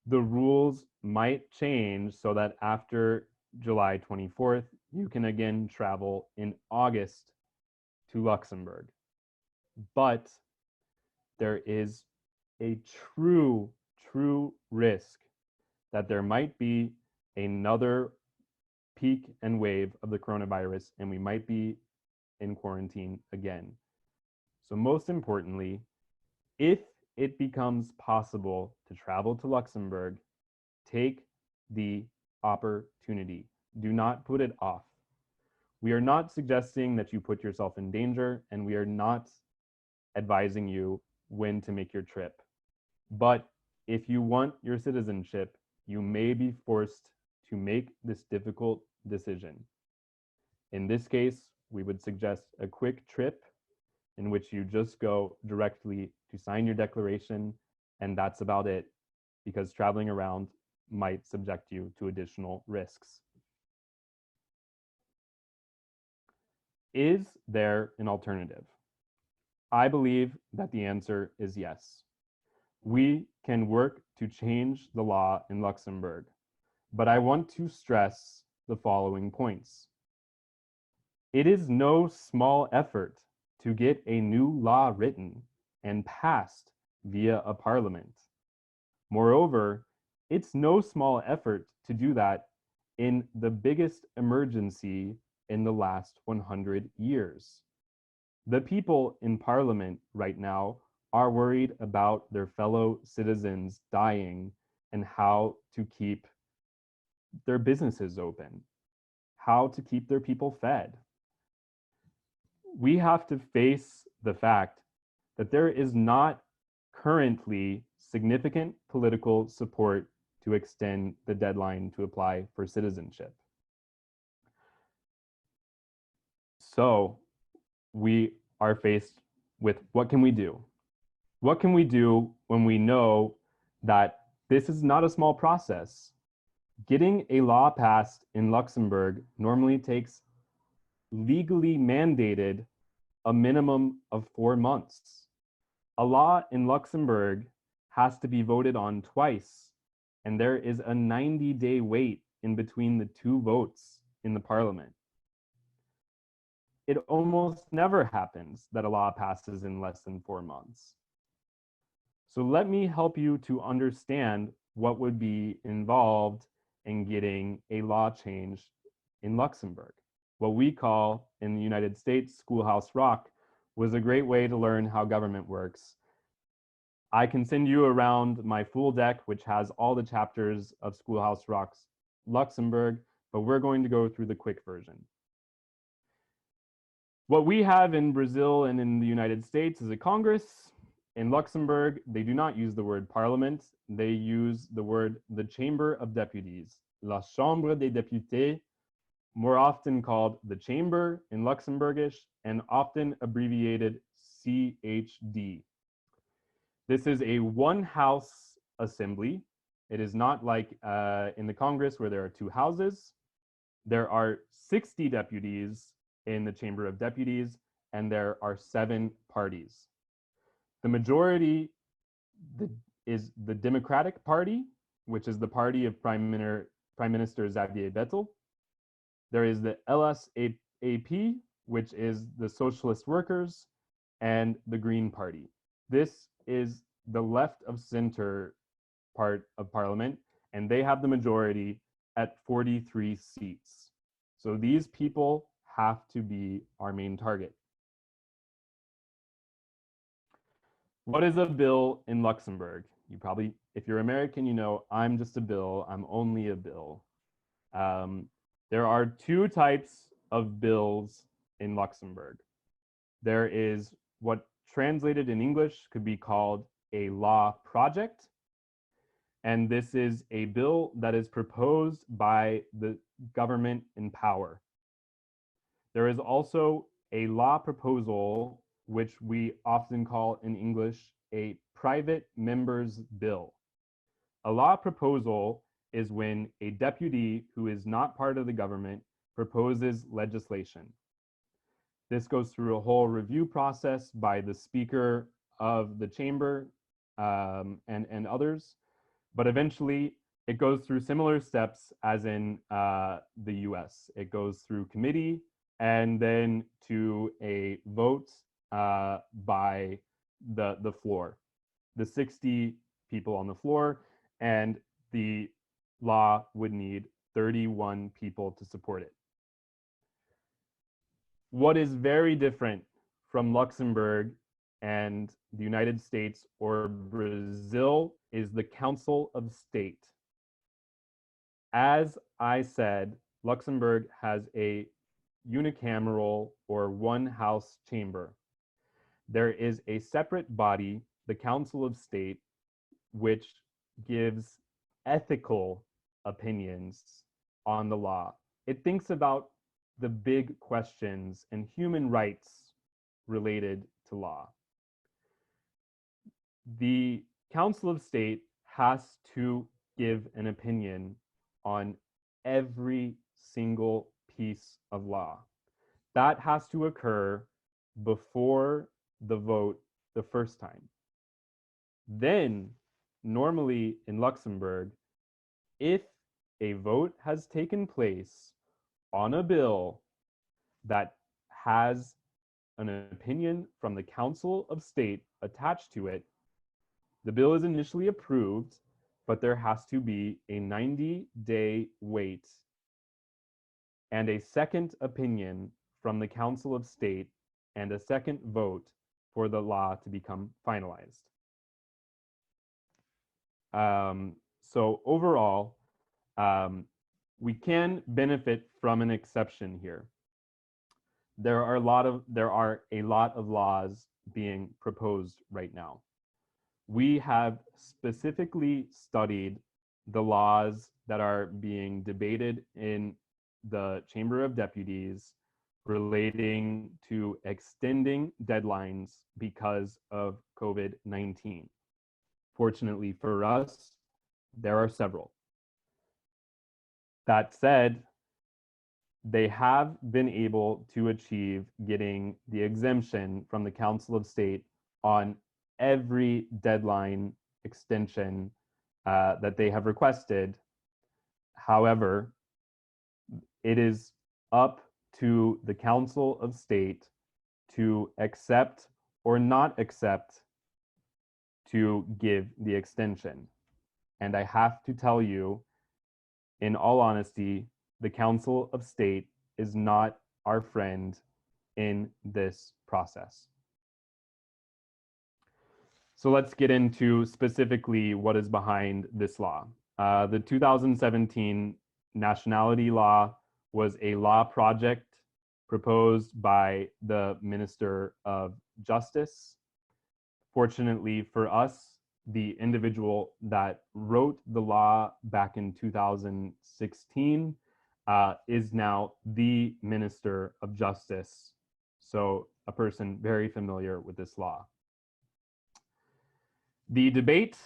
The rules might change so that after July 24th, you can again travel in August to Luxembourg. But there is a true risk that there might be another peak and wave of the coronavirus, and we might be in quarantine again. So most importantly, if it becomes possible to travel to Luxembourg, take the opportunity. Do not put it off. We are not suggesting that you put yourself in danger, and we are not advising you when to make your trip. But if you want your citizenship, you may be forced to make this difficult decision. In this case, we would suggest a quick trip in which you just go directly to sign your declaration, and that's about it, because traveling around might subject you to additional risks. Is there an alternative? I believe that the answer is yes. We can work to change the law in Luxembourg, but I want to stress the following points. It is no small effort to get a new law written and passed via a parliament. Moreover, it's no small effort to do that in the biggest emergency in the last 100 years. The people in parliament right now are worried about their fellow citizens dying and how to keep their businesses open, how to keep their people fed. We have to face the fact that there is not currently significant political support to extend the deadline to apply for citizenship. So we are faced with what can we do? What can we do when we know that this is not a small process? Getting a law passed in Luxembourg normally takes legally mandated a minimum of 4 months. A law in Luxembourg has to be voted on twice, and there is a 90-day wait in between the two votes in the parliament. It almost never happens that a law passes in less than 4 months. So let me help you to understand what would be involved in getting a law changed in Luxembourg. What we call in the United States, Schoolhouse Rock, was a great way to learn how government works. I can send you around my full deck, which has all the chapters of Schoolhouse Rock's Luxembourg, but we're going to go through the quick version. What we have in Brazil and in the United States is a Congress. In Luxembourg, they do not use the word parliament. They use the word the Chamber of Deputies, la Chambre des Députés, more often called the Chamber in Luxembourgish and often abbreviated CHD. This is a one-house assembly. It is not like in the Congress where there are two houses. There are 60 deputies in the Chamber of Deputies, and there are 7 parties. The majority is the Democratic Party, which is the party of Prime Minister Xavier Bettel. There is the LSAP, which is the Socialist Workers, and the Green Party. This is the left of center part of parliament, and they have the majority at 43 seats. So these people have to be our main target. What is a bill in Luxembourg? You probably, if you're American, you know I'm just a bill. I'm only a bill. There are 2 types of bills in Luxembourg. There is what translated in English could be called a law project. And this is a bill that is proposed by the government in power. There is also a law proposal, which we often call in English a private member's bill. A law proposal is when a deputy who is not part of the government proposes legislation. This goes through a whole review process by the Speaker of the Chamber and others. But eventually, it goes through similar steps as in the US. It goes through committee and then to a vote by the floor, the 60 people on the floor, and the law would need 31 people to support it. What is very different from Luxembourg and the United States or Brazil is the Council of State. As I said, Luxembourg has a unicameral or one house chamber. There is a separate body, the Council of State, which gives ethical opinions on the law. It thinks about the big questions and human rights related to law. The Council of State has to give an opinion on every single piece of law. That has to occur before the vote the first time. Then, normally in Luxembourg, if a vote has taken place on a bill that has an opinion from the Council of State attached to it, the bill is initially approved, but there has to be a 90-day wait and a second opinion from the Council of State and a second vote for the law to become finalized. So overall, we can benefit from an exception here. There are a lot of laws being proposed right now. We have specifically studied the laws that are being debated in the Chamber of Deputies relating to extending deadlines because of COVID-19. Fortunately for us, there are several. That said, they have been able to achieve getting the exemption from the Council of State on every deadline extension that they have requested. However, it is up to the Council of State to accept or not accept to give the extension. And I have to tell you, in all honesty, the Council of State is not our friend in this process. So let's get into specifically what is behind this law. The 2017 nationality law was a law project proposed by the Minister of Justice. Fortunately for us, the individual that wrote the law back in 2016 is now the Minister of Justice. So a person very familiar with this law. The debate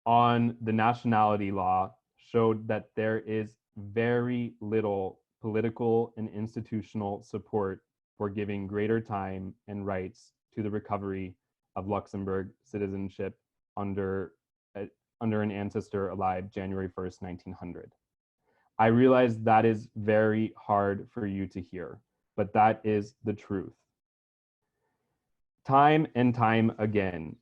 on the nationality law showed that there is very little political and institutional support for giving greater time and rights to the recovery of Luxembourg citizenship under an ancestor alive January 1st, 1900. I realize that is very hard for you to hear, but that is the truth. Time and time again,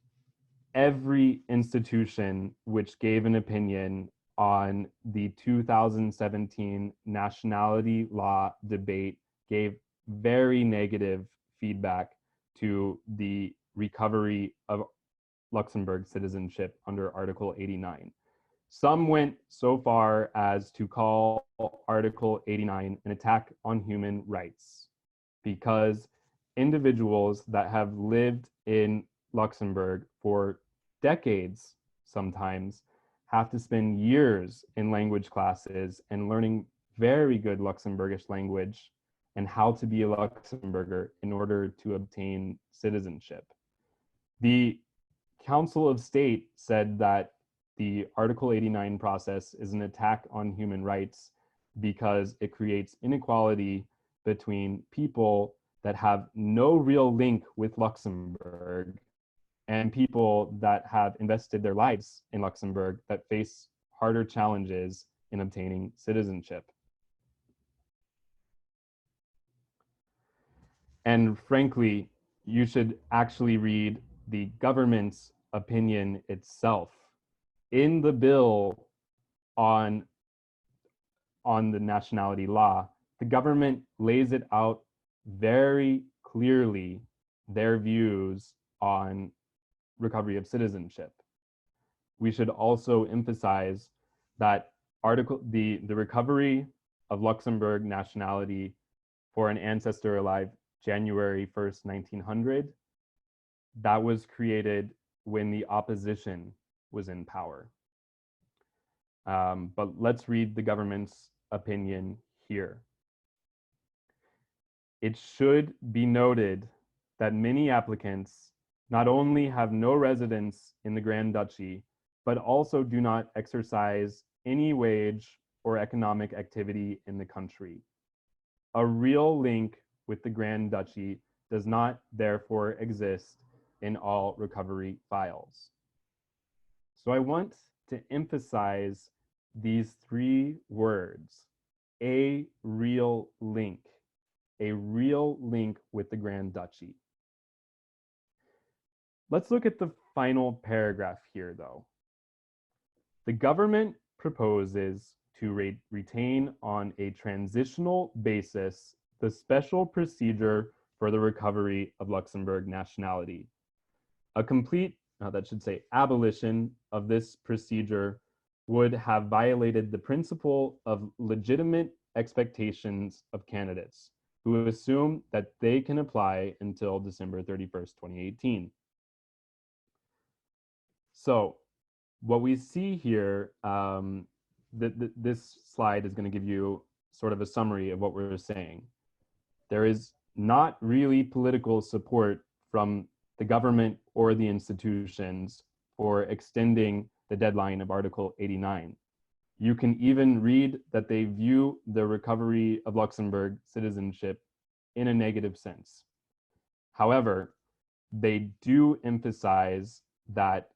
every institution which gave an opinion on the 2017 nationality law debate gave very negative feedback to the recovery of Luxembourg citizenship under Article 89. Some went so far as to call Article 89 an attack on human rights because individuals that have lived in Luxembourg for decades sometimes have to spend years in language classes and learning very good Luxembourgish language and how to be a Luxembourger in order to obtain citizenship. The Council of State said that the Article 89 process is an attack on human rights because it creates inequality between people that have no real link with Luxembourg and people that have invested their lives in Luxembourg that face harder challenges in obtaining citizenship. And frankly, you should actually read the government's opinion itself. In the bill on the nationality law, the government lays it out very clearly, their views on recovery of citizenship. We should also emphasize that the recovery of Luxembourg nationality for an ancestor alive January 1st, 1900, that was created when the opposition was in power. But let's read the government's opinion here. It should be noted that many applicants not only have no residence in the Grand Duchy, but also do not exercise any wage or economic activity in the country. A real link with the Grand Duchy does not therefore exist in all recovery files. So I want to emphasize these three words: a real link with the Grand Duchy. Let's look at the final paragraph here, though. The government proposes to retain on a transitional basis the special procedure for the recovery of Luxembourg nationality. A complete, that should say, abolition of this procedure would have violated the principle of legitimate expectations of candidates who assume that they can apply until December 31st, 2018. So what we see here, this slide is going to give you sort of a summary of what we're saying. There is not really political support from the government or the institutions for extending the deadline of Article 89. You can even read that they view the recovery of Luxembourg citizenship in a negative sense. However, they do emphasize that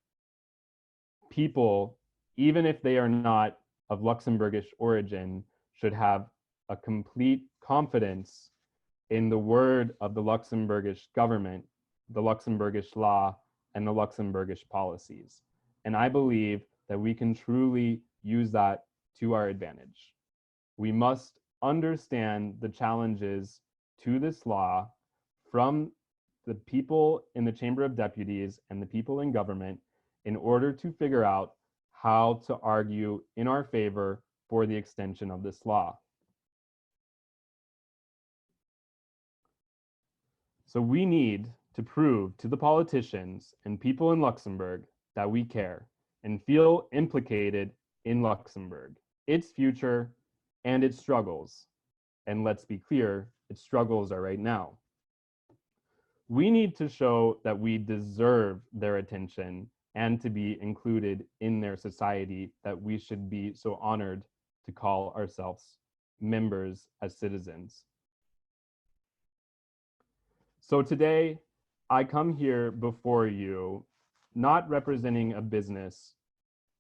people, even if they are not of Luxembourgish origin, should have a complete confidence in the word of the Luxembourgish government, the Luxembourgish law, and the Luxembourgish policies. And I believe that we can truly use that to our advantage. We must understand the challenges to this law from the people in the Chamber of Deputies and the people in government in order to figure out how to argue in our favor for the extension of this law. So we need to prove to the politicians and people in Luxembourg that we care and feel implicated in Luxembourg, its future, and its struggles. And let's be clear, its struggles are right now. We need to show that we deserve their attention and to be included in their society, that we should be so honored to call ourselves members as citizens. So today, I come here before you, not representing a business,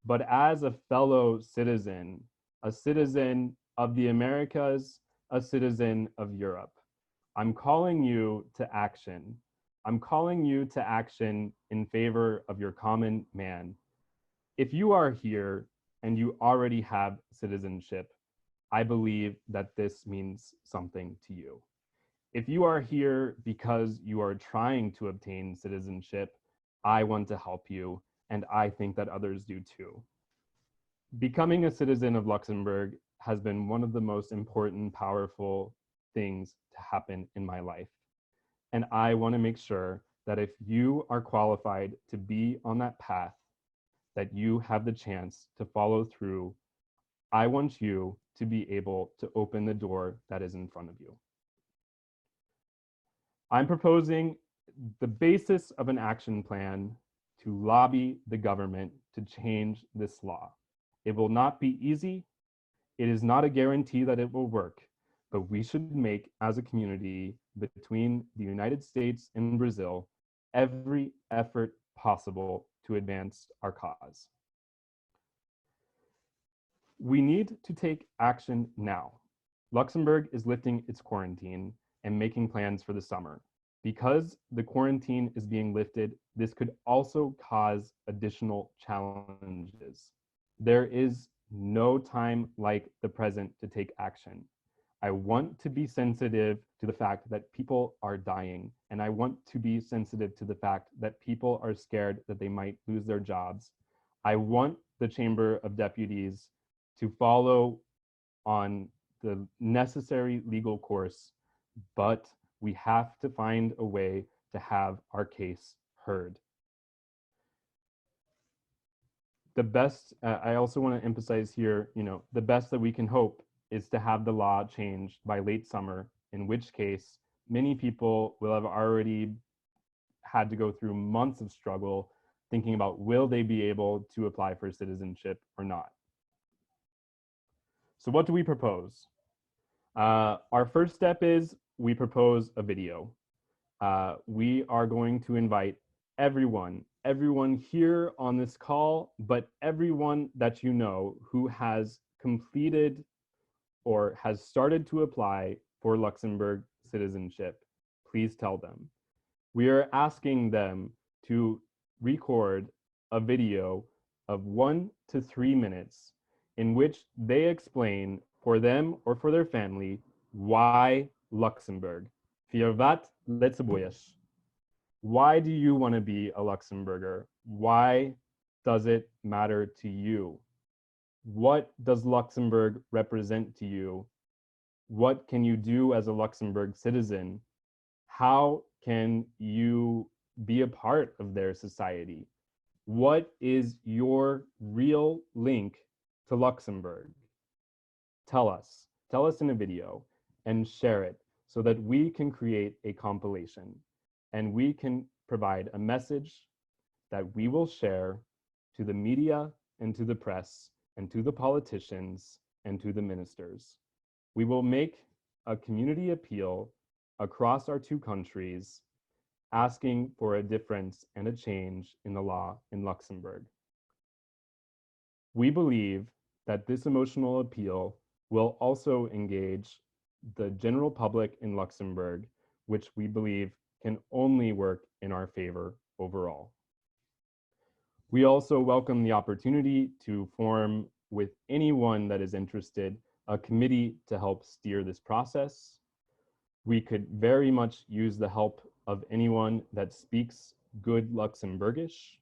but as a fellow citizen, a citizen of the Americas, a citizen of Europe. I'm calling you to action. I'm calling you to action in favor of your common man. If you are here and you already have citizenship, I believe that this means something to you. If you are here because you are trying to obtain citizenship, I want to help you, and I think that others do too. Becoming a citizen of Luxembourg has been one of the most important, powerful things to happen in my life. And I want to make sure that if you are qualified to be on that path, that you have the chance to follow through. I want you to be able to open the door that is in front of you. I'm proposing the basis of an action plan to lobby the government to change this law. It will not be easy. It is not a guarantee that it will work, but we should make, as a community between the United States and Brazil, every effort possible to advance our cause. We need to take action now. Luxembourg is lifting its quarantine and making plans for the summer. Because the quarantine is being lifted, this could also cause additional challenges. There is no time like the present to take action. I want to be sensitive to the fact that people are dying, and I want to be sensitive to the fact that people are scared that they might lose their jobs. I want the Chamber of Deputies to follow on the necessary legal course, but we have to find a way to have our case heard. The best, I also want to emphasize here, the best that we can hope is to have the law changed by late summer, in which case many people will have already had to go through months of struggle thinking about will they be able to apply for citizenship or not. So what do we propose? Our first step is we propose a video. We are going to invite everyone here on this call, but everyone that you know who has completed or has started to apply for Luxembourg citizenship, please tell them. We are asking them to record a video of 1 to 3 minutes in which they explain for them or for their family why Luxembourg. Für wat Luxemburgisch? Why do you want to be a Luxembourger? Why does it matter to you? What does Luxembourg represent to you? What can you do as a Luxembourg citizen? How can you be a part of their society? What is your real link to Luxembourg? Tell us in a video and share it so that we can create a compilation and we can provide a message that we will share to the media and to the press and to the politicians and to the ministers. We will make a community appeal across our two countries asking for a difference and a change in the law in Luxembourg. We believe that this emotional appeal will also engage the general public in Luxembourg, which we believe can only work in our favor overall. We also welcome the opportunity to form with anyone that is interested a committee to help steer this process. We could very much use the help of anyone that speaks good Luxembourgish,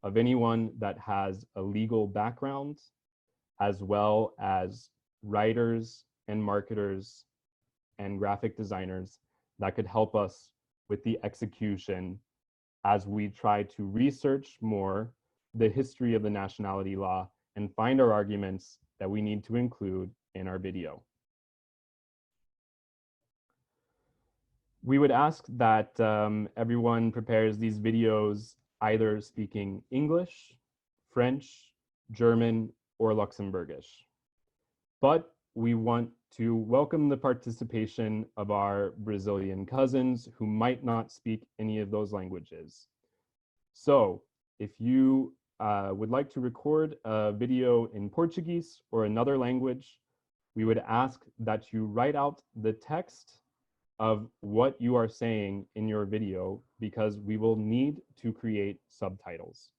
of anyone that has a legal background, as well as writers and marketers and graphic designers that could help us with the execution as we try to research more the history of the nationality law and find our arguments that we need to include in our video. We would ask that everyone prepares these videos either speaking English, French, German, or Luxembourgish. But we want to welcome the participation of our Brazilian cousins who might not speak any of those languages. So if you would like to record a video in Portuguese or another language, we would ask that you write out the text of what you are saying in your video because we will need to create subtitles.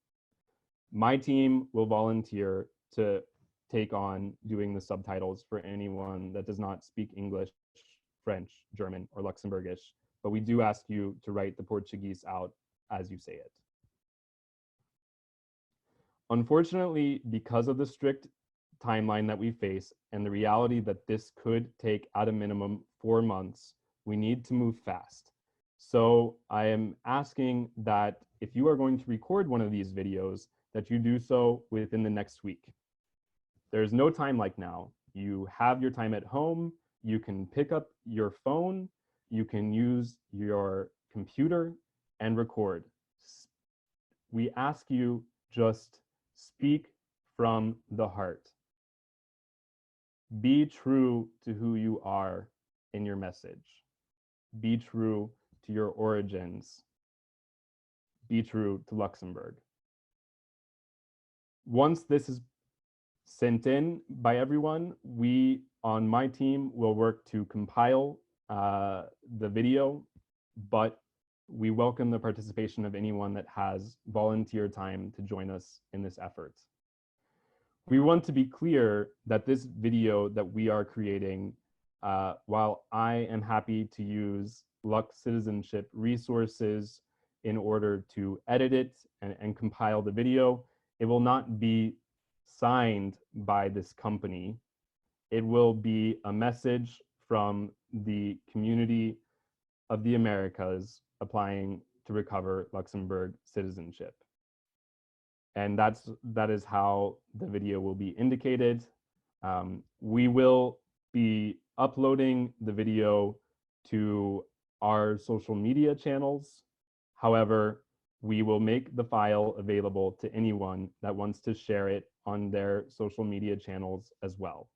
My team will volunteer to take on doing the subtitles for anyone that does not speak English, French, German, or Luxembourgish, but we do ask you to write the Portuguese out as you say it. Unfortunately, because of the strict timeline that we face and the reality that this could take at a minimum 4 months, we need to move fast. So I am asking that if you are going to record one of these videos, that you do so within the next week. There's no time like now. You have your time at home, you can pick up your phone, you can use your computer and record. We ask you just speak from the heart. Be true to who you are in your message. Be true to your origins. be true to Luxembourg. Once this is sent in by everyone, we on my team will work to compile the video, but we welcome the participation of anyone that has volunteer time to join us in this effort. We want to be clear that this video that we are creating, while I am happy to use Lux citizenship resources in order to edit it and compile the video, it will not be signed by this company. It will be a message from the community of the Americas applying to recover Luxembourg citizenship. And that is how the video will be indicated. We will be uploading the video to our social media channels. However, we will make the file available to anyone that wants to share it on their social media channels as well.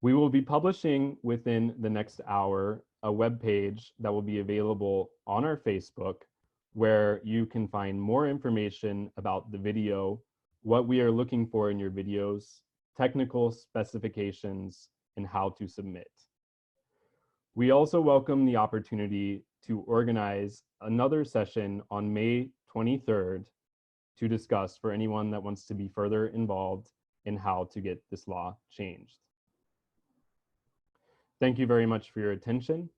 We will be publishing within the next hour a web page that will be available on our Facebook, where you can find more information about the video, what we are looking for in your videos, technical specifications, and how to submit. We also welcome the opportunity to organize another session on May 23rd to discuss for anyone that wants to be further involved in how to get this law changed. Thank you very much for your attention.